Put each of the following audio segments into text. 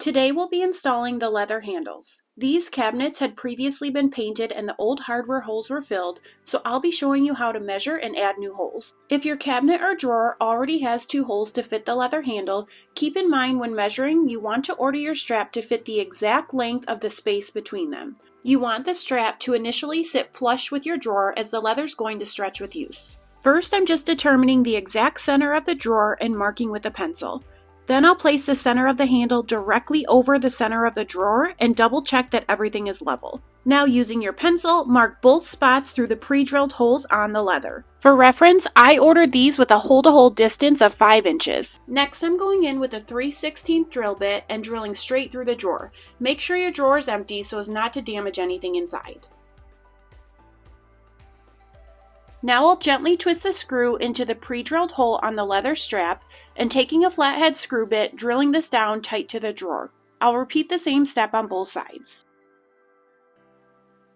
Today we'll be installing the leather handles. These cabinets had previously been painted and the old hardware holes were filled, so I'll be showing you how to measure and add new holes. If your cabinet or drawer already has 2 holes to fit the leather handle, keep in mind when measuring you want to order your strap to fit the exact length of the space between them. You want the strap to initially sit flush with your drawer as the leather's going to stretch with use. First, I'm just determining the exact center of the drawer and marking with a pencil. Then I'll place the center of the handle directly over the center of the drawer and double check that everything is level. Now using your pencil, mark both spots through the pre-drilled holes on the leather. For reference, I ordered these with a hole-to-hole distance of 5 inches. Next, I'm going in with a 3/16 drill bit and drilling straight through the drawer. Make sure your drawer is empty so as not to damage anything inside. Now I'll gently twist the screw into the pre-drilled hole on the leather strap and taking a flathead screw bit, drilling this down tight to the drawer. I'll repeat the same step on both sides.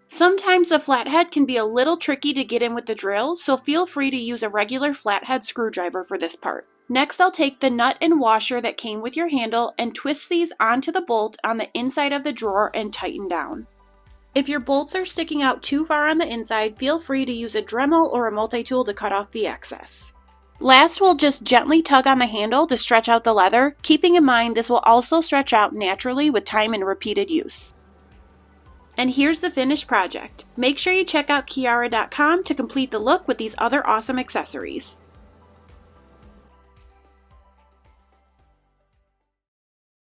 Sometimes the flathead can be a little tricky to get in with the drill, so feel free to use a regular flathead screwdriver for this part. Next, I'll take the nut and washer that came with your handle and twist these onto the bolt on the inside of the drawer and tighten down. If your bolts are sticking out too far on the inside, feel free to use a Dremel or a multi-tool to cut off the excess. Last, we'll just gently tug on the handle to stretch out the leather, keeping in mind this will also stretch out naturally with time and repeated use. And here's the finished project. Make sure you check out Keyaiira.com to complete the look with these other awesome accessories.